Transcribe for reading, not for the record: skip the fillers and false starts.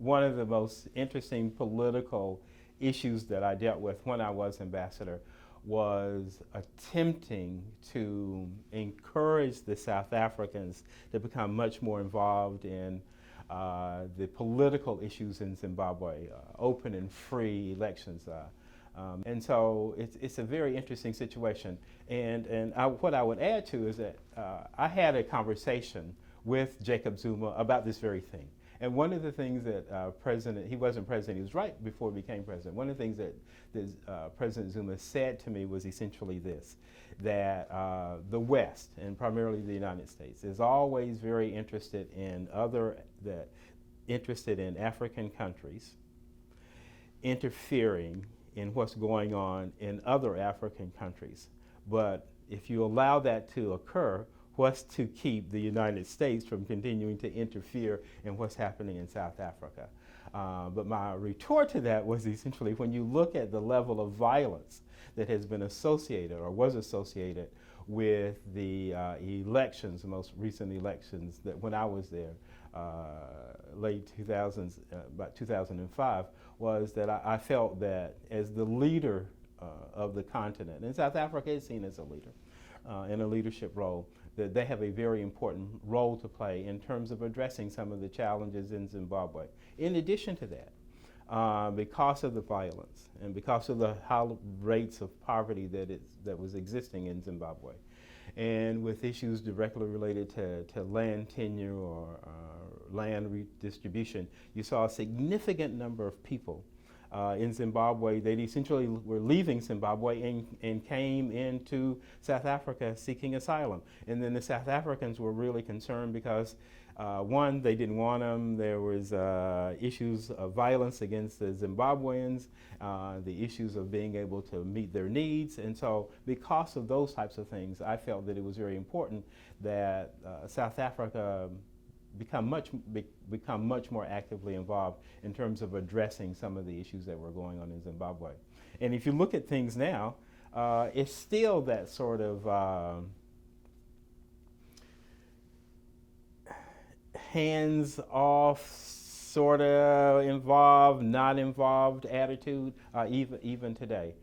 one of the most interesting political issues that I dealt with when I was ambassador was attempting to encourage the South Africans to become much more involved in the political issues in Zimbabwe, open and free elections. And so it's a very interesting situation. And what I would add to is that I had a conversation with Jacob Zuma about this very thing. And one of the things that he wasn't president, he was right before he became president. One of the things that President Zuma said to me was essentially this, that the West, and primarily the United States, is always very interested in African countries interfering in what's going on in other African countries. But if you allow that to occur, what's to keep the United States from continuing to interfere in what's happening in South Africa? But my retort to that was essentially, when you look at the level of violence that has been associated or was associated with the elections, the most recent elections that when I was there, late 2000s, about 2005, was that I felt that as the leader of the continent, and South Africa is seen as a leader in a leadership role, that they have a very important role to play in terms of addressing some of the challenges in Zimbabwe. In addition to that, because of the violence and because of the high rates of poverty that was existing in Zimbabwe, and with issues directly related to land tenure or land redistribution, you saw a significant number of people in Zimbabwe. They essentially were leaving Zimbabwe and came into South Africa seeking asylum. And then the South Africans were really concerned because, one, they didn't want them. There was issues of violence against the Zimbabweans, the issues of being able to meet their needs. And so because of those types of things, I felt that it was very important that South Africa become much more actively involved in terms of addressing some of the issues that were going on in Zimbabwe. And if you look at things now, it's still that sort of hands-off, sort of involved, not involved attitude, even today.